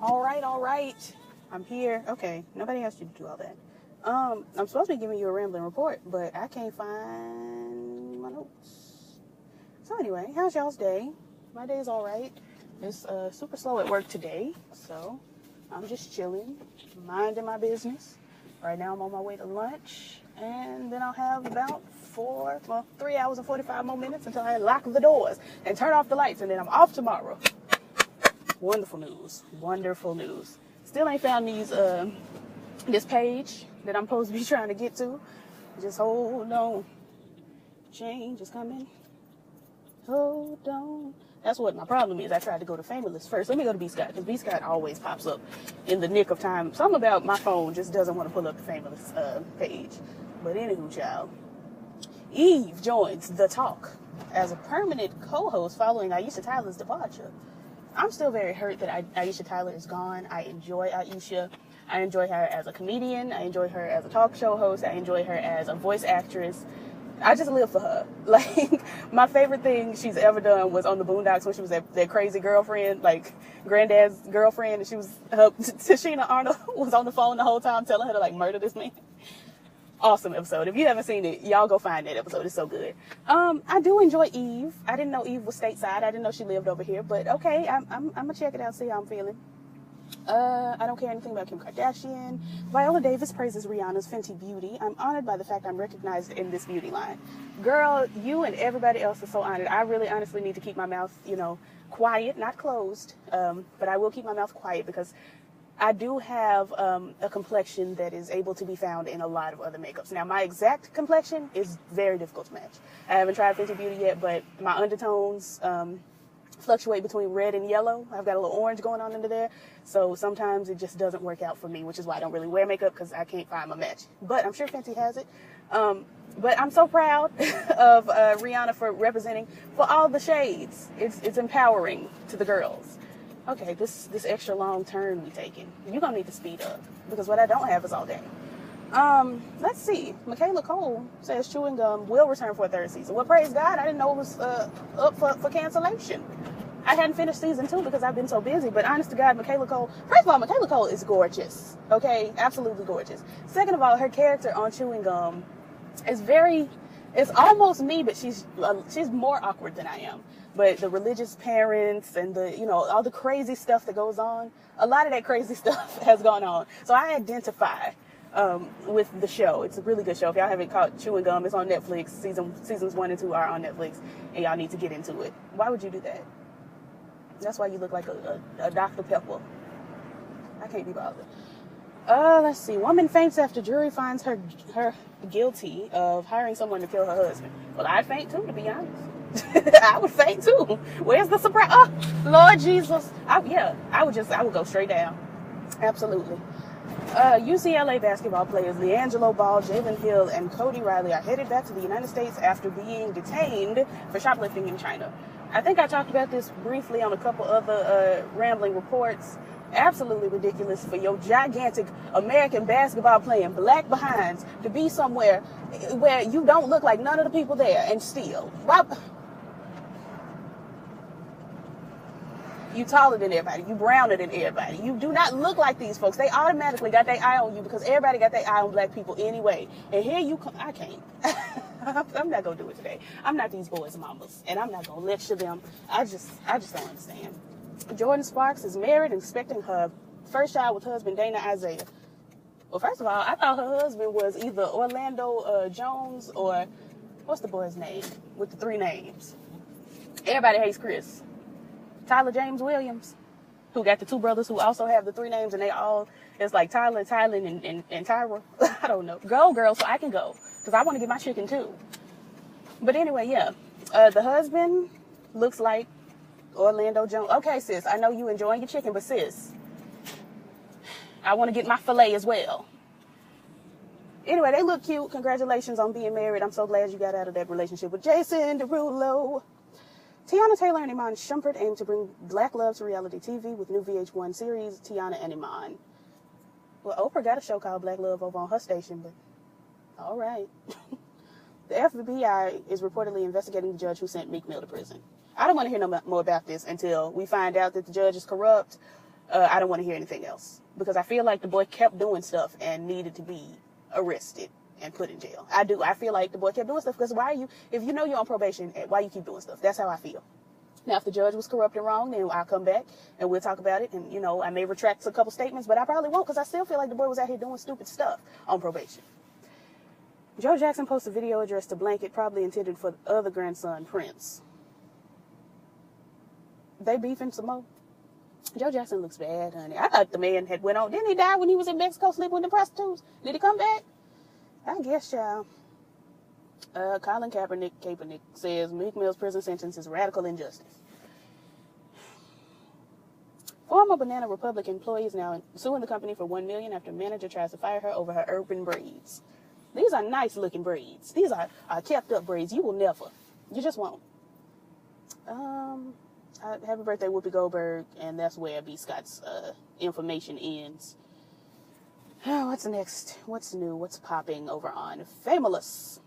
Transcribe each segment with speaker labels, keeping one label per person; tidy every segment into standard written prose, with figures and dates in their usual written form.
Speaker 1: All right. I'm here. Okay, nobody asked you to do all that. I'm supposed to be giving you a rambling report, but I can't find my notes. So anyway, how's y'all's day? My day is all right. It's super slow at work today, so I'm just chilling, minding my business. Right now I'm on my way to lunch, and then I'll have about 3 hours and 45 more minutes until I lock the doors and turn off the lights, and then I'm off tomorrow. Wonderful news. Wonderful news. Still ain't found this page that I'm supposed to be trying to get to. Just hold on. Change is coming. Hold on. That's what my problem is. I tried to go to Famous first. Let me go to B-Scott, because B-Scott always pops up in the nick of time. Something about my phone just doesn't want to pull up the Famous page. But anywho, child. Eve joins The Talk as a permanent co-host following Aisha Tyler's departure. I'm still very hurt that Aisha Tyler is gone. I enjoy Aisha. I enjoy her as a comedian. I enjoy her as a talk show host. I enjoy her as a voice actress. I just live for her. Like, my favorite thing she's ever done was on the Boondocks when she was that crazy girlfriend, like granddad's girlfriend, and Tashina Arnold was on the phone the whole time telling her to like murder this man. Awesome episode. If you haven't seen it, y'all go find that episode. It's so good. I do enjoy Eve. I didn't know Eve was stateside. I didn't know she lived over here, but okay, I'm gonna check it out, see how I'm feeling. I don't care anything about Kim Kardashian. Viola Davis praises Rihanna's Fenty Beauty. I'm honored by the fact I'm recognized in this beauty line. Girl, you and everybody else are so honored. I really honestly need to keep my mouth, quiet, not closed. But I will keep my mouth quiet because I do have a complexion that is able to be found in a lot of other makeups. Now, my exact complexion is very difficult to match. I haven't tried Fenty Beauty yet, but my undertones fluctuate between red and yellow. I've got a little orange going on under there. So sometimes it just doesn't work out for me, which is why I don't really wear makeup, because I can't find my match. But I'm sure Fenty has it. But I'm so proud of Rihanna for representing for all the shades. It's empowering to the girls. Okay, this extra long turn we taking. You're going to need to speed up, because what I don't have is all day. Let's see. Michaela Cole says Chewing Gum will return for a third season. Well, praise God, I didn't know it was up for cancellation. I hadn't finished season 2 because I've been so busy, but honest to God, Michaela Cole, first of all, Michaela Cole is gorgeous, okay? Absolutely gorgeous. Second of all, her character on Chewing Gum is it's almost me, but she's more awkward than I am. But the religious parents and all the crazy stuff that goes on, a lot of that crazy stuff has gone on. So I identify with the show. It's a really good show. If y'all haven't caught Chewing Gum, it's on Netflix. Seasons 1 and 2 are on Netflix, and y'all need to get into it. Why would you do that? That's why you look like a Dr. Pepper. I can't be bothered. Let's see. Woman faints after jury finds her guilty of hiring someone to kill her husband. Well, I'd faint too, to be honest. I would faint too. Where's the surprise? Oh, Lord Jesus. I would go straight down. Absolutely. UCLA basketball players LiAngelo Ball, Jalen Hill, and Cody Riley are headed back to the United States after being detained for shoplifting in China. I think I talked about this briefly on a couple other rambling reports. Absolutely ridiculous for your gigantic American basketball playing black behinds to be somewhere where you don't look like none of the people there and steal. Why? You taller than everybody. You browner than everybody. You do not look like these folks. They automatically got their eye on you because everybody got their eye on black people anyway. And here you come. I can't. I'm not going to do it today. I'm not these boys' mamas. And I'm not going to lecture them. I just don't understand. Jordan Sparks is married and expecting her first child with husband Dana Isaiah. Well, first of all, I thought her husband was either Orlando Jones or what's the boy's name with the 3 names? Everybody hates Chris. Tyler James Williams, who got the 2 brothers who also have the 3 names, and it's like Tyler, and Tyra. I don't know. Go, girl, so I can go, because I want to get my chicken too. But anyway, yeah. The husband looks like Orlando Jones. Okay, sis, I know you enjoying your chicken, but sis, I want to get my filet as well. Anyway, they look cute. Congratulations on being married. I'm so glad you got out of that relationship with Jason Derulo. Tiana Taylor and Iman Shumpert aim to bring black love to reality TV with new VH1 series, Tiana and Iman. Well, Oprah got a show called Black Love over on her station, but all right. The FBI is reportedly investigating the judge who sent Meek Mill to prison. I don't want to hear no more about this until we find out that the judge is corrupt I don't want to hear anything else. Because I feel like the boy kept doing stuff and needed to be arrested and put in jail. I feel like the boy kept doing stuff because if you know you're on probation, why you keep doing stuff? That's how I feel. Now, if the judge was corrupt and wrong, then I'll come back and we'll talk about it. And, I may retract a couple statements, but I probably won't because I still feel like the boy was out here doing stupid stuff on probation. Joe Jackson posted a video addressed to Blanket, probably intended for the other grandson, Prince. They beefing some more? Joe Jackson looks bad, honey. I thought the man had went on. Didn't he die when he was in Mexico sleeping with the prostitutes? Did he come back? I guess, y'all. Colin Kaepernick says Meek Mill's prison sentence is radical injustice. Former Banana Republic employee is now suing the company for $1 million after manager tries to fire her over her urban braids. These are nice looking braids. These are kept up braids. You will never. You just won't. Happy birthday, Whoopi Goldberg, and that's where B. Scott's information ends. What's next? What's new? What's popping over on Famous?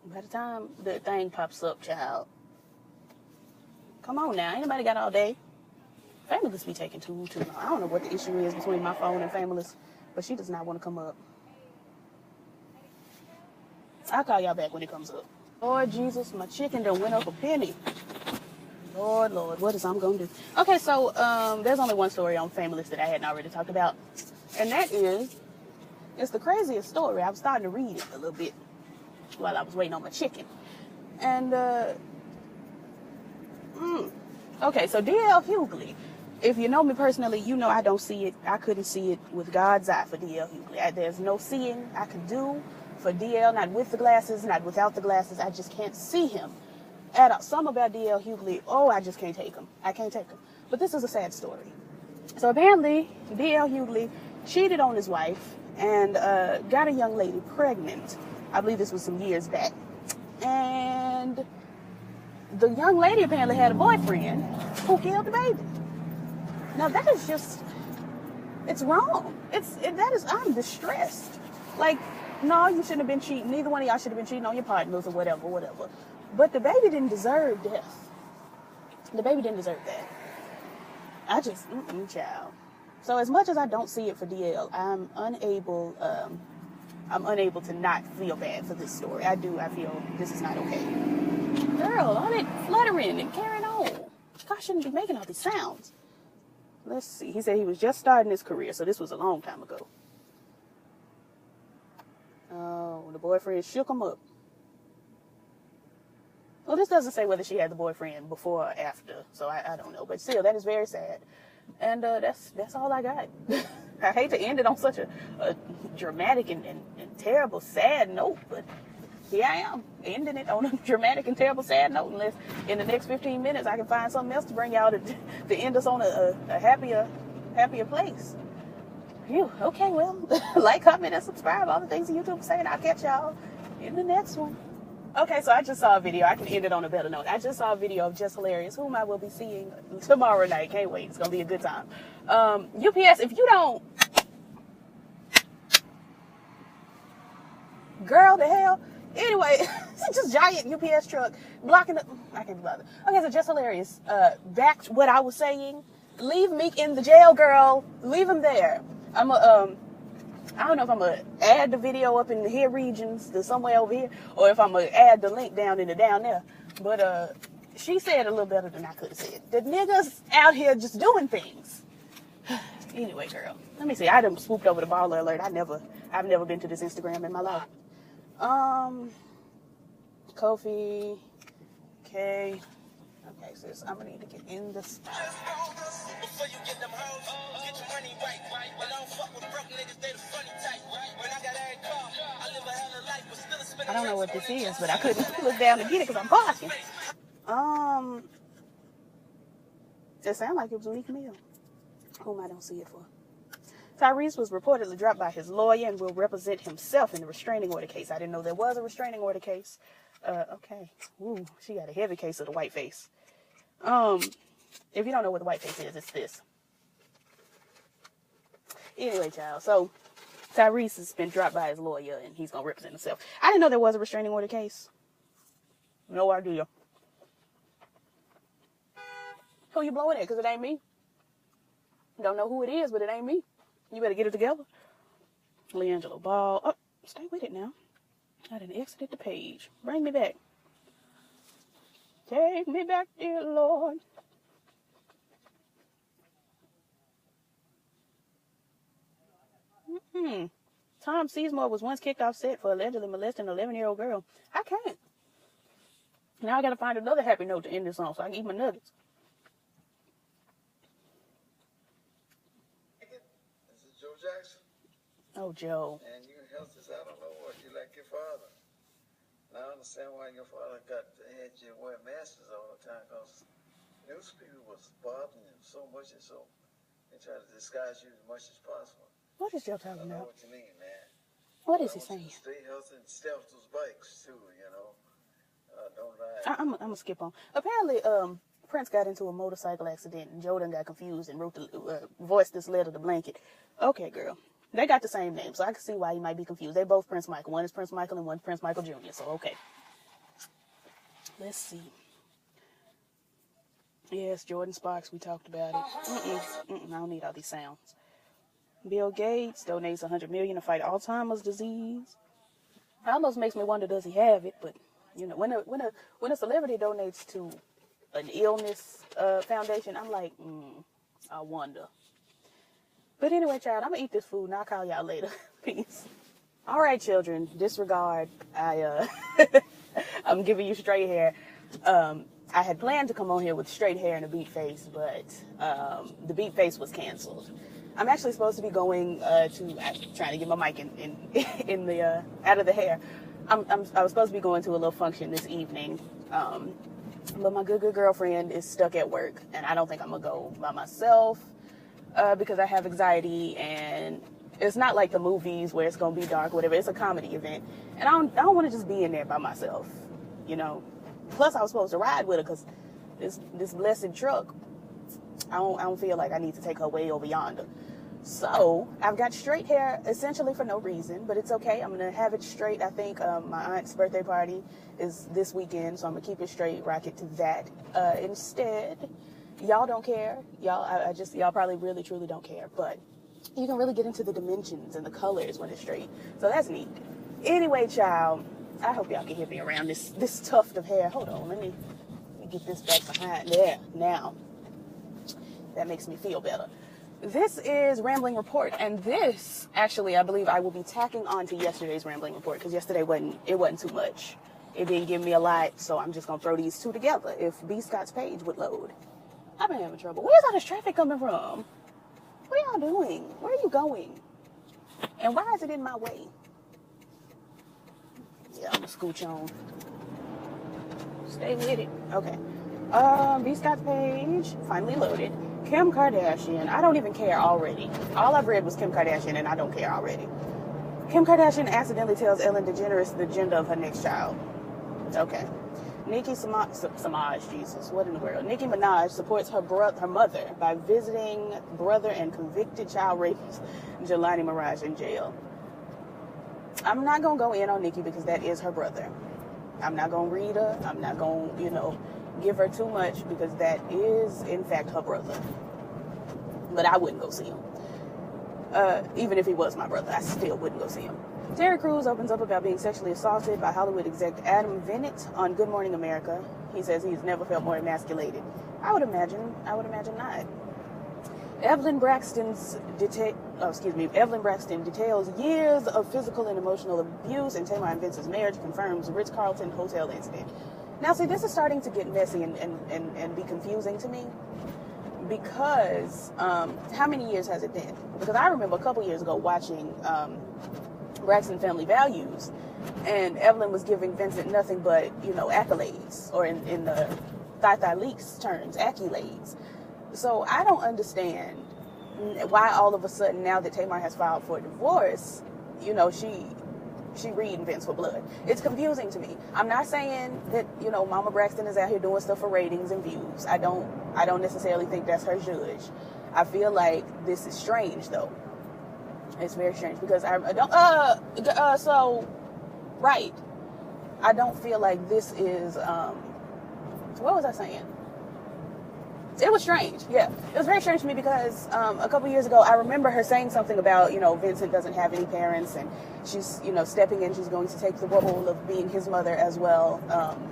Speaker 1: By the time the thing pops up, child, come on now. Anybody got all day? Famous be taking too long. I don't know what the issue is between my phone and Famous, but she does not want to come up. I'll call y'all back when it comes up. Lord Jesus, my chicken done went up a penny. Lord, what is I'm going to do? Okay, so there's only one story on Famous that I hadn't already talked about. And that is, it's the craziest story. I was starting to read it a little bit while I was waiting on my chicken. And, okay, so D.L. Hughley. If you know me personally, you know I don't see it. I couldn't see it with God's eye for D.L. Hughley. There's no seeing I can do for D.L., not with the glasses, not without the glasses. I just can't see him. Some about D.L. Hughley, I just can't take him. I can't take him. But this is a sad story. So apparently, D.L. Hughley cheated on his wife and got a young lady pregnant. I believe this was some years back. And the young lady apparently had a boyfriend who killed the baby. Now that is just, it's wrong. I'm distressed. Like, no, you shouldn't have been cheating. Neither one of y'all should have been cheating on your partners or whatever. But the baby didn't deserve death. The baby didn't deserve that. I just, child. So as much as I don't see it for DL, I'm unable to not feel bad for this story. I feel this is not okay. Girl, all that fluttering and carrying on. Gosh, shouldn't be making all these sounds. Let's see. He said he was just starting his career, so this was a long time ago. Oh, the boyfriend shook him up. Well, this doesn't say whether she had the boyfriend before or after, so I don't know. But still, that is very sad. And that's all I got. I hate to end it on such a dramatic and terrible, sad note, but here I am, ending it on a dramatic and terrible, sad note, unless in the next 15 minutes I can find something else to bring y'all to end us on a happier place. Phew, okay, well, like, comment, and subscribe. All the things that YouTube is saying. I'll catch y'all in the next one. Okay, so I just saw a video. I can end it on a better note. I just saw a video of Just Hilarious, whom I will be seeing tomorrow night. Can't wait. It's going to be a good time. UPS, if you don't... Girl, the hell? Anyway, it's just giant UPS truck blocking the... I can't be bothered. Okay, so Just Hilarious. Back to what I was saying. Leave Meek in the jail, girl. Leave him there. I don't know if I'm going to add the video up in the here regions, to somewhere over here, or if I'm going to add the link down there. But she said a little better than I could have said. The niggas out here just doing things. Anyway, girl, let me see. I done swooped over the baller alert. I've never been to this Instagram in my life. Kofi, okay. Okay, sis, I'm gonna need to get in this. I don't know what this is, but I couldn't look down to get it because I'm parking. It sounded like it was Meek Mill, whom I don't see it for. Tyrese was reportedly dropped by his lawyer and will represent himself in the restraining order case. I didn't know there was a restraining order case. Okay. Ooh, she got a heavy case of the white face. If you don't know what the white face is, it's this. Anyway, child. So, Tyrese has been dropped by his lawyer and he's going to represent himself. I didn't know there was a restraining order case. No idea. Who you blowing at? Because it ain't me. Don't know who it is, but it ain't me. You better get it together. Leangelo Ball. Oh, stay with it now. I done exited the page. Bring me back. Take me back, dear Lord. Tom Sizemore was once kicked off set for allegedly molesting an 11-year-old girl. I can't. Now I gotta find another happy note to end this on so I can eat my nuggets.
Speaker 2: This is Joe Jackson.
Speaker 1: Oh, Joe.
Speaker 2: And you health is, I don't know what you like your father. Now I understand why your father had you wear masks all the time, because newspeople was bothering him so much, and so they try to disguise you as much as possible.
Speaker 1: What is Joe talking
Speaker 2: I know
Speaker 1: about?
Speaker 2: what you mean, man.
Speaker 1: What is he saying?
Speaker 2: Stay healthy and stay off those bikes too, you know. Don't ride.
Speaker 1: I'm gonna skip on. Apparently, Prince got into a motorcycle accident, and Joe done got confused and voiced this letter to Blanket. Okay, girl. They got the same name, so I can see why you might be confused. They both Prince Michael. One is Prince Michael and one's Prince Michael Jr., so okay. Let's see. Yes, Jordan Sparks, we talked about it. I don't need all these sounds. Bill Gates donates $100 million to fight Alzheimer's disease. It almost makes me wonder, does he have it? But you know, when a celebrity donates to an illness foundation, I'm like, I wonder. But anyway, child, I'm gonna eat this food and I'll call y'all later. Peace. All right, children, disregard. I'm giving you straight hair. I had planned to come on here with straight hair and a beat face, but the beat face was canceled. I'm actually supposed to be going I'm trying to get my mic in the out of the hair. I was supposed to be going to a little function this evening, but my good girlfriend is stuck at work, and I don't think I'm gonna go by myself because I have anxiety, and it's not like the movies where it's gonna be dark, or whatever. It's a comedy event, and I don't want to just be in there by myself, you know. Plus, I was supposed to ride with her because this blessed truck. I don't feel like I need to take her way over yonder. So I've got straight hair essentially for no reason, but it's okay. I'm gonna have it straight. I think my aunt's birthday party is this weekend, so I'm gonna keep it straight, rock it to that. Instead, y'all don't care. Y'all probably really truly don't care, but you can really get into the dimensions and the colors when it's straight. So that's neat. Anyway, child, I hope y'all can hear me around this tuft of hair. Hold on, let me get this back behind there. Now, that makes me feel better. This is Rambling Report, and this, actually, I believe I will be tacking on to yesterday's Rambling Report, because yesterday it wasn't too much. It didn't give me a lot, so I'm just going to throw these two together if B. Scott's page would load. I've been having trouble. Where's all this traffic coming from? What are y'all doing? Where are you going? And why is it in my way? Yeah, I'm going to scooch on. Stay with it. Okay. B. Scott's page finally loaded. Kim Kardashian. I don't even care already. All I've read was Kim Kardashian, and I don't care already. Kim Kardashian accidentally tells Ellen DeGeneres the gender of her next child. Okay. Nicki Samaj, Jesus, what in the world? Nicki Minaj supports her mother by visiting brother and convicted child rapist Jelani Mirage in jail. I'm not going to go in on Nicki because that is her brother. I'm not going to read her. I'm not going to, give her too much because that is, in fact, her brother. But I wouldn't go see him. Even if he was my brother, I still wouldn't go see him. Terry Crews opens up about being sexually assaulted by Hollywood exec Adam Bennett on Good Morning America. He says he's never felt more emasculated. I would imagine not. Evelyn Braxton details years of physical and emotional abuse in Tamar and Vince's marriage, confirms Ritz-Carlton hotel incident. Now, see, this is starting to get messy and be confusing to me because how many years has it been? Because I remember a couple years ago watching Braxton Family Values, and Evelyn was giving Vincent nothing but, accolades, or in the Thigh Leaks terms, accolades. So I don't understand why all of a sudden, now that Tamar has filed for divorce, she reading Vince for blood. It's confusing to me. I'm not saying that, Mama Braxton is out here doing stuff for ratings and views. I don't necessarily think that's her judge. I feel like this is strange, though. It's very strange because I don't feel like this is, what was I saying? It was strange, yeah. It was very strange to me because a couple years ago, I remember her saying something about, Vincent doesn't have any parents, and she's, stepping in, she's going to take the role of being his mother as well,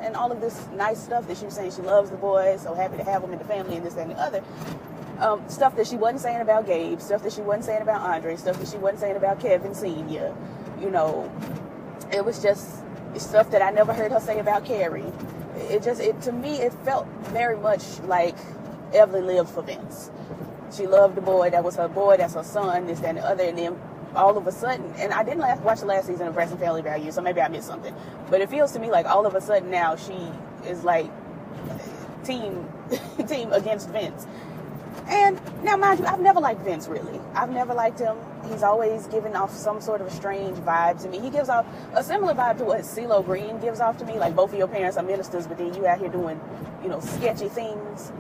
Speaker 1: and all of this nice stuff that she was saying. She loves the boy, so happy to have him in the family, and this, that, and the other. Stuff that she wasn't saying about Gabe, stuff that she wasn't saying about Andre, stuff that she wasn't saying about Kevin Sr. It was just stuff that I never heard her say about Carrie. To me, it felt very much like Evelyn lived for Vince. She loved the boy. That was her boy. That's her son. This, that, and the other. And then all of a sudden, and I didn't watch the last season of Breast and Family Values, so maybe I missed something. But it feels to me like all of a sudden now she is like team against Vince. And now, mind you, I've never liked Vince, really. I've never liked him. He's always given off some sort of a strange vibe to me. He gives off a similar vibe to what CeeLo Green gives off to me. Like, both of your parents are ministers, but then you out here doing, sketchy things.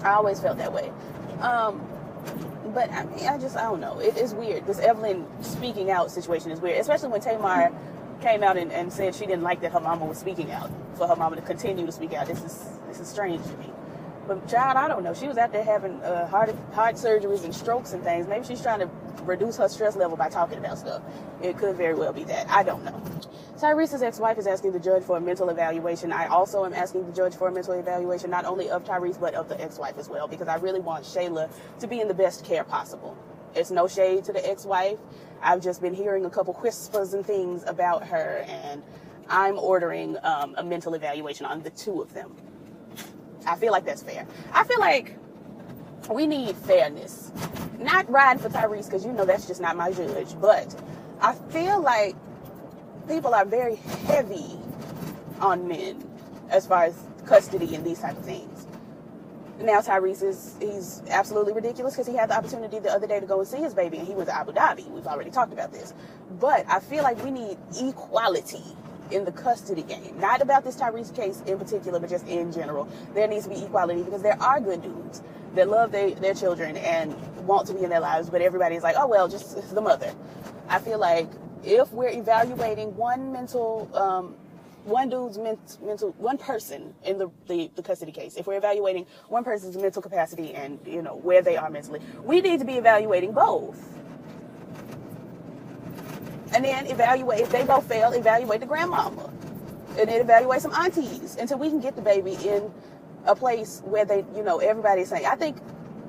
Speaker 1: I always felt that way. But I mean, I don't know. It is weird. This Evelyn speaking out situation is weird, especially when Tamar came out and said she didn't like that her mama was speaking out, for her mama to continue to speak out. This is strange to me. But child, I don't know. She was out there having heart surgeries and strokes and things. Maybe she's trying to reduce her stress level by talking about stuff. It could very well be that. I don't know. Tyrese's ex-wife is asking the judge for a mental evaluation. I also am asking the judge for a mental evaluation, not only of Tyrese, but of the ex-wife as well, because I really want Shayla to be in the best care possible. It's no shade to the ex-wife. I've just been hearing a couple whispers and things about her, and I'm ordering a mental evaluation on the two of them. I feel like that's fair. I feel like we need fairness. Not riding for Tyrese, because that's just not my judge. But I feel like people are very heavy on men as far as custody and these type of things. Now Tyrese he's absolutely ridiculous because he had the opportunity the other day to go and see his baby, and he went to Abu Dhabi. We've already talked about this. But I feel like we need equality in the custody game. Not about this Tyrese case in particular, but just in general. There needs to be equality, because there are good dudes that love their children and want to be in their lives, but everybody's like, oh, well, just the mother. I feel like if we're evaluating one person in the custody case, if we're evaluating one person's mental capacity and, where they are mentally, we need to be evaluating both. And then evaluate, if they both fail, evaluate the grandmama. And then evaluate some aunties until we can get the baby in a place where they, everybody's saying.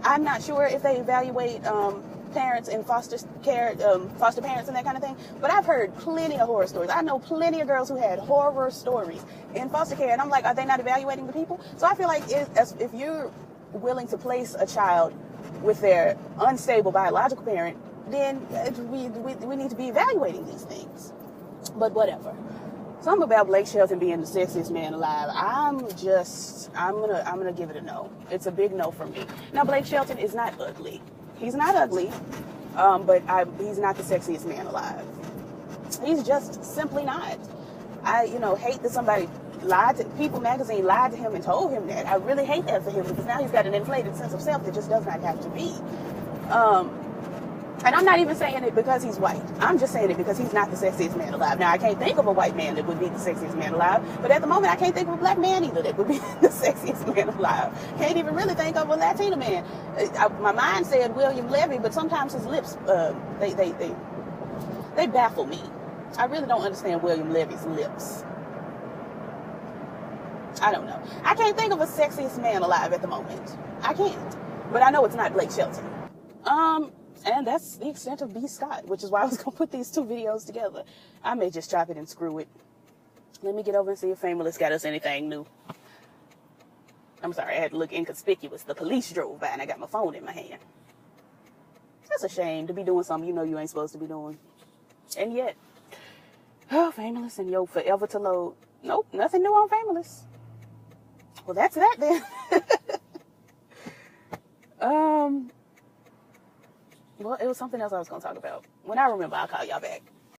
Speaker 1: I'm not sure if they evaluate parents in foster care, foster parents and that kind of thing. But I've heard plenty of horror stories. I know plenty of girls who had horror stories in foster care. And I'm like, are they not evaluating the people? So I feel like if you're willing to place a child with their unstable biological parent, then we need to be evaluating these things. But whatever. Something about Blake Shelton being the sexiest man alive, I'm gonna give it a no. It's a big no for me. Now, Blake Shelton is not ugly. He's not ugly, but he's not the sexiest man alive. He's just simply not. I hate that somebody People magazine lied to him and told him that. I really hate that for him, because now he's got an inflated sense of self that just does not have to be. And I'm not even saying it because he's white. I'm just saying it because he's not the sexiest man alive. Now, I can't think of a white man that would be the sexiest man alive, but at the moment, I can't think of a black man either that would be the sexiest man alive. Can't even really think of a Latino man. My mind said William Levy, but sometimes his lips, they baffle me. I really don't understand William Levy's lips. I don't know. I can't think of a sexiest man alive at the moment. I can't. But I know it's not Blake Shelton. And that's the extent of B. Scott, which is why I was going to put these two videos together. I may just chop it and screw it. Let me get over and see if Famous got us anything new. I'm sorry, I had to look inconspicuous. The police drove by and I got my phone in my hand. That's a shame to be doing something you ain't supposed to be doing. And yet, Famous and yo, forever to load. Nope, nothing new on Famous. Well, that's that then. Well, it was something else I was going to talk about. When I remember, I'll call y'all back.